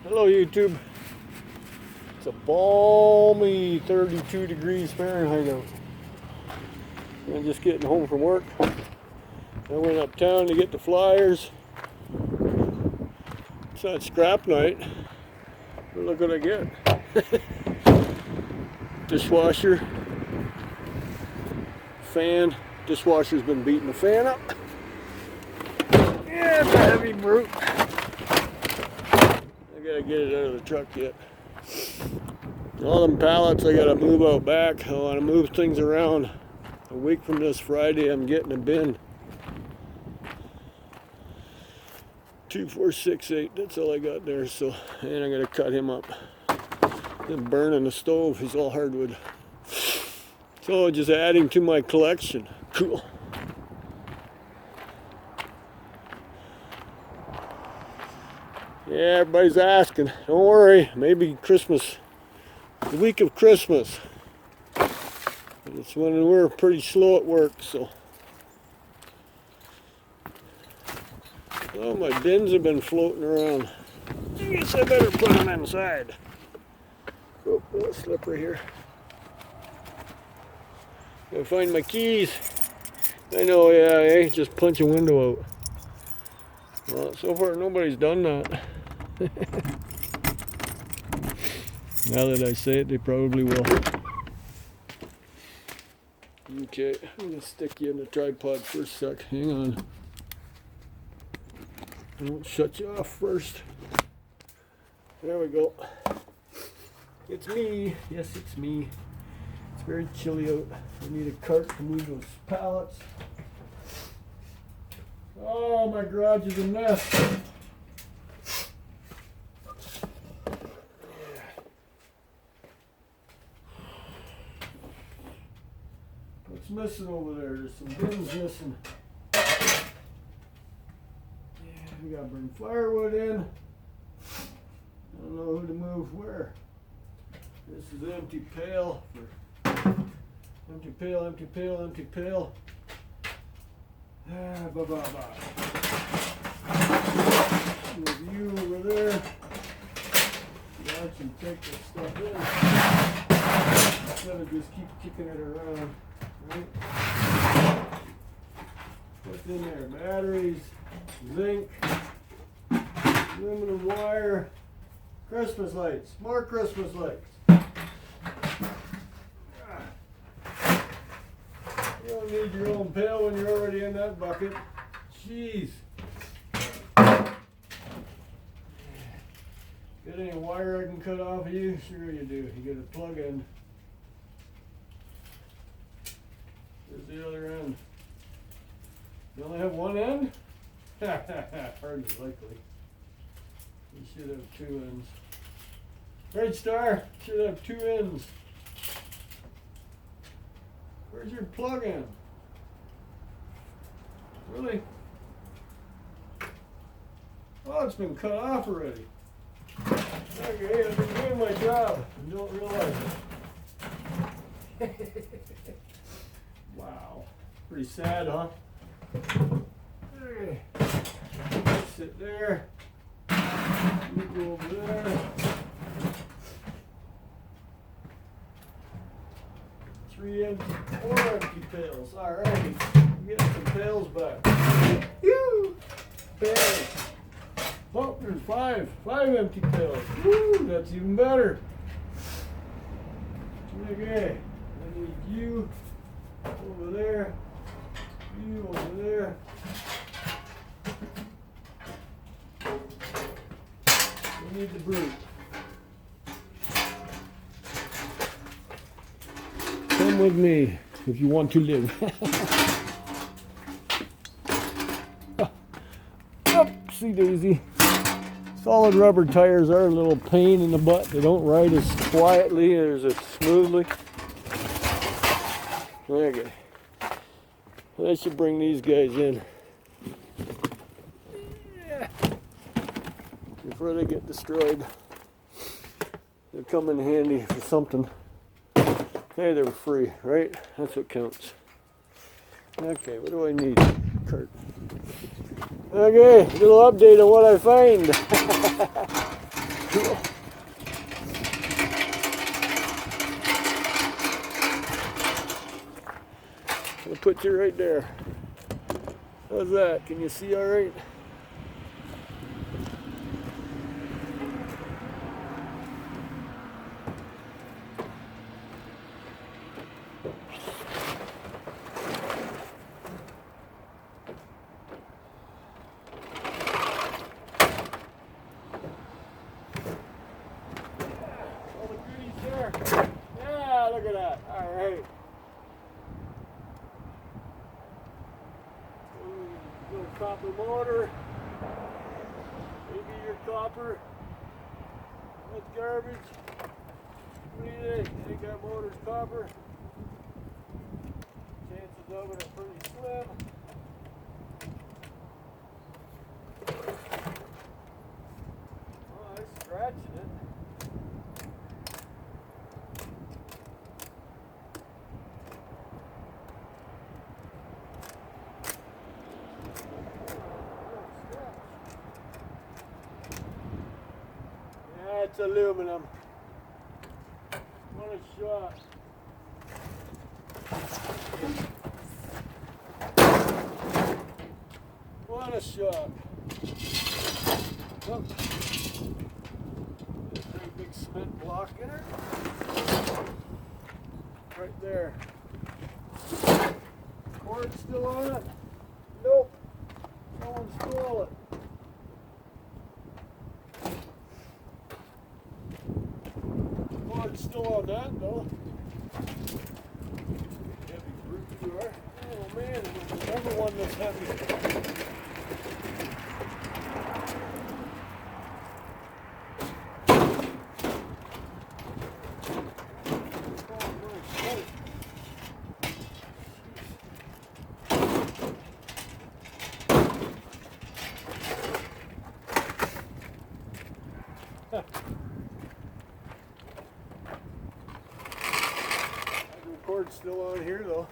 Hello YouTube. It's a balmy 32 degrees Fahrenheit out. I'm just getting home from work. I went uptown to get the flyers. It's not scrap night. But look what I get. Dishwasher. Fan. Dishwasher's been beating the fan up. Yeah, it's a heavy brute. I gotta get it out of the truck yet. All them pallets I gotta move out back. I wanna move things around. A week from this Friday I'm getting a bin. 2468, that's all I got there, so and I gotta cut him up. And burn in the stove, he's all hardwood. So just adding to my collection. Cool. Yeah, everybody's asking. Don't worry, maybe Christmas, the week of Christmas. It's when we're pretty slow at work, so. Oh, my bins have been floating around. I guess I better put them inside. Oh, a little slippery here. Gotta find my keys. I know, yeah, just punch a window out. Well, so far nobody's done that. Now that I say it, they probably will. Okay, I'm gonna stick you in the tripod for a sec. Hang on. I won't shut you off first. There we go. It's me. Yes, it's me. It's very chilly out. I need a cart to move those pallets. Oh, my garage is a mess. What's missing over there? There's some bins missing. Yeah, we gotta bring firewood in. I don't know who to move where. This is an empty pail for empty pail, empty pail, empty pail. Ah, blah, blah, blah. Move you over there. Watch and take this stuff in. Instead of just keep kicking it around. Right? What's in there? Batteries, zinc, aluminum wire, Christmas lights, more Christmas lights. You don't need your own pail when you're already in that bucket. Jeez. Got any wire I can cut off of you? Sure you do. You get a plug in. Where's the other end? You only have one end? Hardly likely. You should have two ends. Right, Star? Should have two ends. Where's your plug-in? Really? Oh, it's been cut off already. Okay, I've been doing my job and don't realize it. Wow. Pretty sad, huh? Okay. Sit there. You go over there. 4 empty pails. Alright. Get some pails back. Woo! Pails. Oh, there's 5. 5 empty pails. Woo! That's even better. Okay. I need you over there. You over there. We need the brute. Come with me if you want to live. Oopsie daisy. Solid rubber tires are a little pain in the butt. They don't ride as quietly or as smoothly. Okay. I should bring these guys in. Yeah. Before they get destroyed. They'll come in handy for something. Hey, they were free, right? That's what counts. Okay, what do I need? Cart. Okay, little update on what I find. cool. I'll put you right there. How's that? Can you see all right? All the goodies there. Yeah, look at that. All right. Little copper motor. Maybe your copper. That's garbage. What do you think? You think that motor's copper? Chances of it are pretty slim. Oh, it's scratching it. That's aluminum. What a shot. What a shot. Oh. There's a very big cement block in her. Right there. Cord still on it? Nope. Someone stole it. It's still on that though. Heavy brute you are. Oh man, there's never one that's heavy. Cord's still on here though.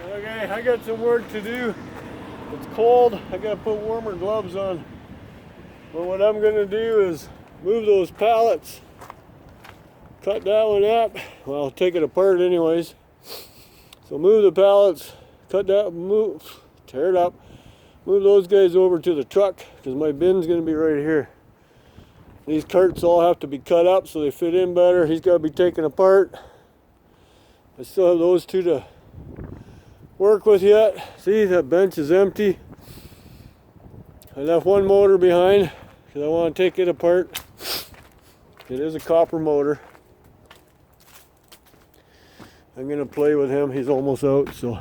Okay, I got some work to do. It's cold. I gotta put warmer gloves on. But what I'm gonna do is move those pallets. Cut that one up. Well, I'll take it apart anyways. So move the pallets. Cut that. Move. Tear it up, move those guys over to the truck because my bin's going to be right here. These carts all have to be cut up so they fit in better. He's got to be taken apart. I still have those two to work with yet. See, that bench is empty. I left one motor behind because I want to take it apart. It is a copper motor. I'm going to play with him. He's almost out, so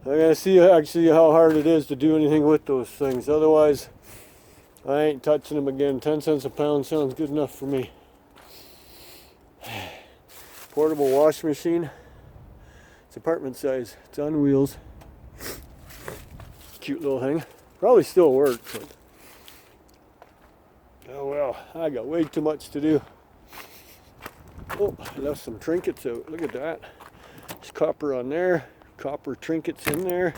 I'm going to see actually how hard it is to do anything with those things. Otherwise, I ain't touching them again. 10 cents a pound sounds good enough for me. Portable wash machine. It's apartment size. It's on wheels. Cute little thing. Probably still works, but oh well, I got way too much to do. Oh, I left some trinkets out. Look at that. There's copper on there. Copper trinkets in there.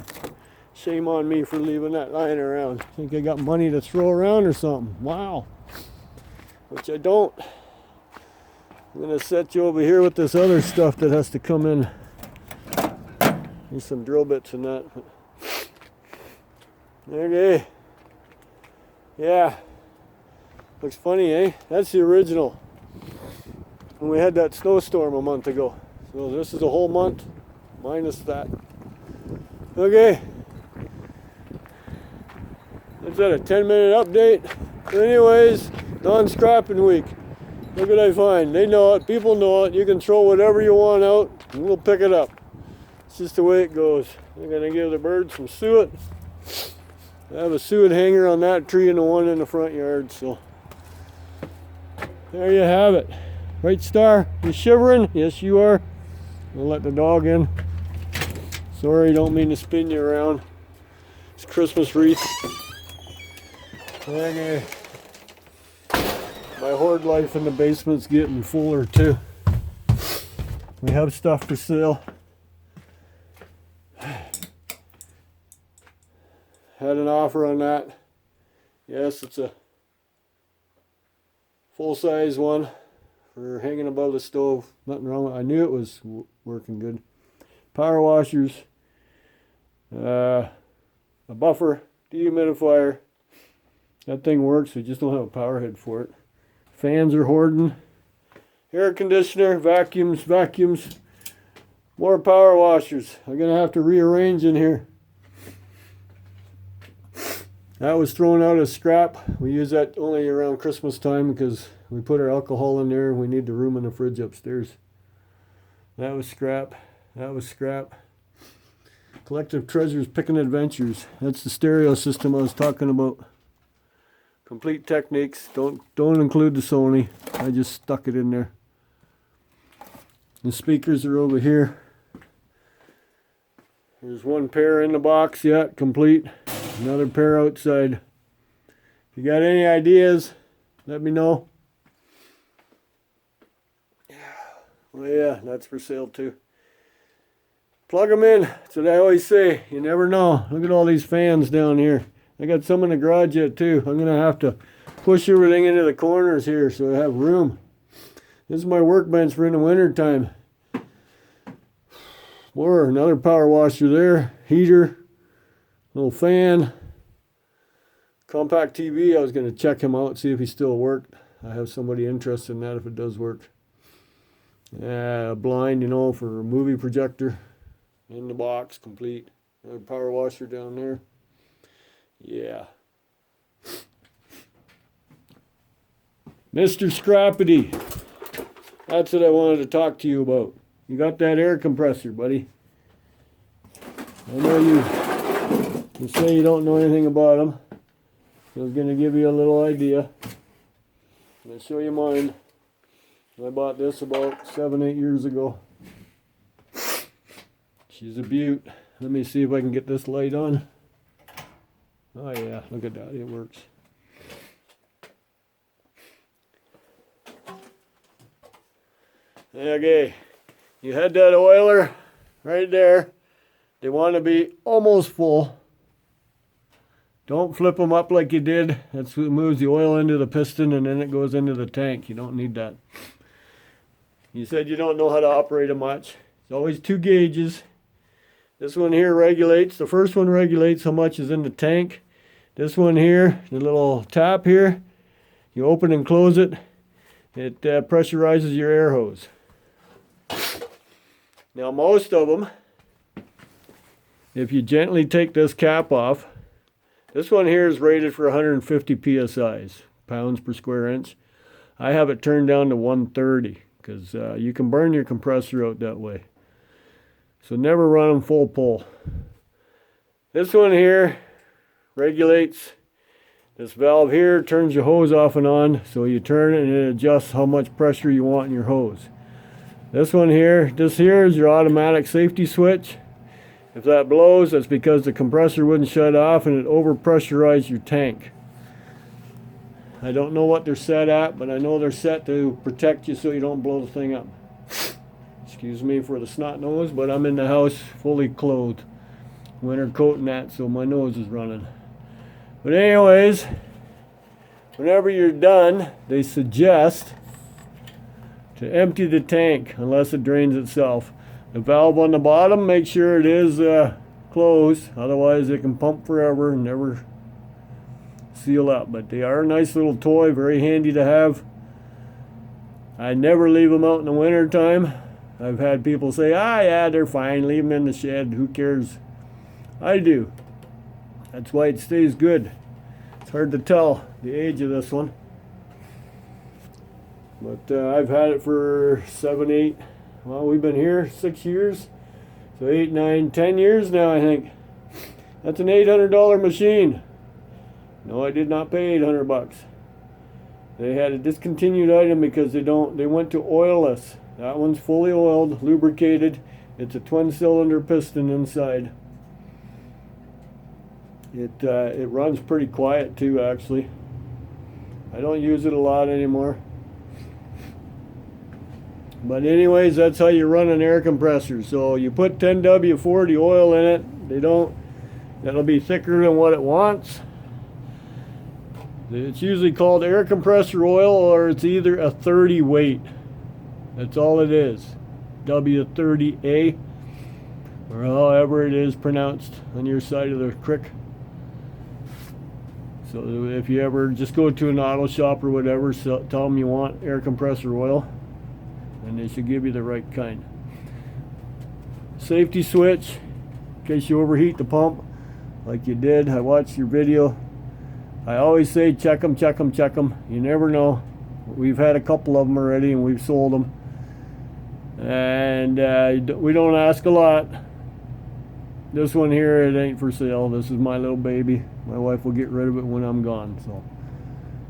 Shame on me for leaving that lying around. Think I got money to throw around or something. Wow. Which I don't. I'm going to set you over here with this other stuff that has to come in. Need some drill bits and that. Okay. Yeah. Looks funny, eh? That's the original. When we had that snowstorm a month ago. So this is a whole month. Minus that. Okay. Is that a 10-minute update? Anyways, non-scrapping week. Look what I find. They know it. People know it. You can throw whatever you want out and we'll pick it up. It's just the way it goes. I'm going to give the birds some suet. I have a suet hanger on that tree and the one in the front yard. So there you have it. Right, Star? You shivering? Yes, you are. I'll let the dog in. Sorry, don't mean to spin you around. It's Christmas wreath. Okay. My hoard life in the basement's getting fuller too. We have stuff for sale. Had an offer on that. Yes, it's a full-size one for hanging above the stove. Nothing wrong with it. I knew it was working good. Power washers, a buffer, dehumidifier. That thing works. We just don't have a power head for it. Fans are hoarding. Air conditioner, vacuums, more power washers. I'm gonna have to rearrange in here. That was thrown out as scrap. We use that only around Christmas time because we put our alcohol in there and we need the room in the fridge upstairs. That was scrap. That was scrap. Collective Treasures Picking Adventures. That's the stereo system I was talking about. Complete Techniques. Don't include the Sony. I just stuck it in there. The speakers are over here. There's one pair in the box yet, complete. Another pair outside. If you got any ideas, let me know. Oh yeah, that's for sale too. Plug them in. That's what I always say. You never know. Look at all these fans down here. I got some in the garage yet too. I'm going to have to push everything into the corners here so I have room. This is my workbench for in the winter time. More, another power washer there. Heater. Little fan. Compact TV. I was going to check him out, see if he still worked. I have somebody interested in that if it does work. Blind, you know, for a movie projector. In the box, complete. Another power washer down there. Yeah. Mr. Scrappity. That's what I wanted to talk to you about. You got that air compressor, buddy. I know you say you don't know anything about them. I was going to give you a little idea. I'm going to show you mine. I bought this about 7-8 years ago. She's a beaut. Let me see if I can get this light on. Oh yeah, look at that, it works. Okay, you had that oiler right there. They want to be almost full. Don't flip them up like you did. That's what moves the oil into the piston and then it goes into the tank. You don't need that. You said you don't know how to operate them much. It's always 2 gauges. This one here regulates. The first one regulates how much is in the tank. This one here, the little tap here, you open and close it. It pressurizes your air hose. Now most of them, if you gently take this cap off, this one here is rated for 150 psi's, pounds per square inch. I have it turned down to 130 because you can burn your compressor out that way. So never run them full pull. This one here regulates. This valve here turns your hose off and on. So you turn it and it adjusts how much pressure you want in your hose. This one here, this here is your automatic safety switch. If that blows, that's because the compressor wouldn't shut off and it overpressurized your tank. I don't know what they're set at, but I know they're set to protect you so you don't blow the thing up. Excuse me for the snot nose, but I'm in the house fully clothed. Winter coat and that, so my nose is running. But anyways, whenever you're done, they suggest to empty the tank unless it drains itself. The valve on the bottom, make sure it is closed, otherwise it can pump forever and never seal up. But they are a nice little toy, very handy to have. I never leave them out in the winter time. I've had people say, yeah, they're fine, leave them in the shed, who cares? I do. That's why it stays good. It's hard to tell the age of this one. But I've had it for 7, 8, well, we've been here 6 years. So 8, 9, 10 years now, I think. That's an $800 machine. No, I did not pay $800. They had a discontinued item because they went to oilless. That one's fully oiled, lubricated. It's a twin-cylinder piston inside. It runs pretty quiet too, actually. I don't use it a lot anymore. But anyways, that's how you run an air compressor. So you put 10W40 oil in it. That'll be thicker than what it wants. It's usually called air compressor oil, or it's either a 30 weight. That's all it is. W30A, or however it is pronounced on your side of the creek. So if you ever just go to an auto shop or whatever, tell them you want air compressor oil, and they should give you the right kind. Safety switch, in case you overheat the pump like you did. I watched your video. I always say check them, check them, check them. You never know. We've had a couple of them already and we've sold them. And we don't ask a lot. This one here, it ain't for sale. This is my little baby. My wife will get rid of it when I'm gone. So,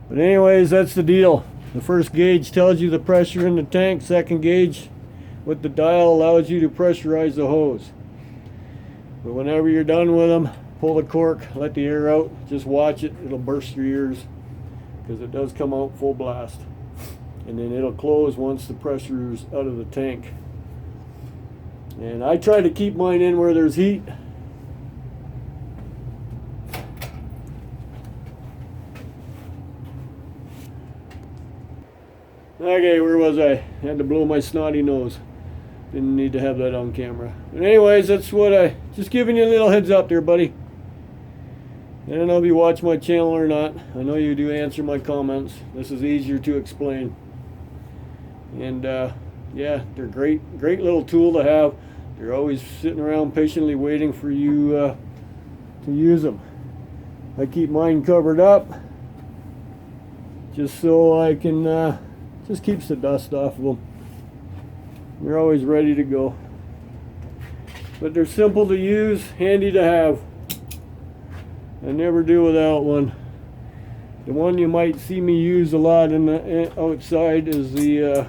but anyways, that's the deal. The first gauge tells you the pressure in the tank. Second gauge with the dial allows you to pressurize the hose. But whenever you're done with them, pull the cork, let the air out. Just watch it. It'll burst your ears because it does come out full blast. And then it'll close once the pressure is out of the tank. And I try to keep mine in where there's heat. Okay, where was I? Had to blow my snotty nose. Didn't need to have that on camera. But anyways, that's what just giving you a little heads up there, buddy. I don't know if you watch my channel or not. I know you do answer my comments. This is easier to explain. And yeah, they're great little tool to have. They're always sitting around patiently waiting for you to use them. I keep mine covered up just so I can just keeps the dust off of them. They're always ready to go. But they're simple to use, handy to have. I never do without one. The one you might see me use a lot in the outside is the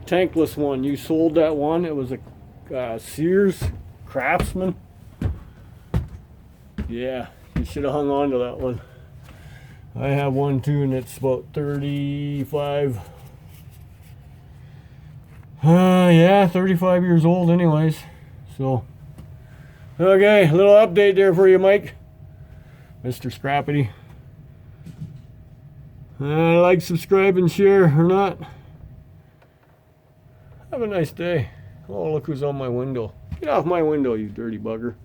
tankless one. You sold that one. It was a Sears Craftsman. Yeah, you should have hung on to that one. I have one too, and it's about 35. Yeah, 35 years old anyways. So, okay, a little update there for you, Mike. Mr. Scrappity. Like, subscribe, and share, or not. Have a nice day. Oh, look who's on my window. Get off my window, you dirty bugger.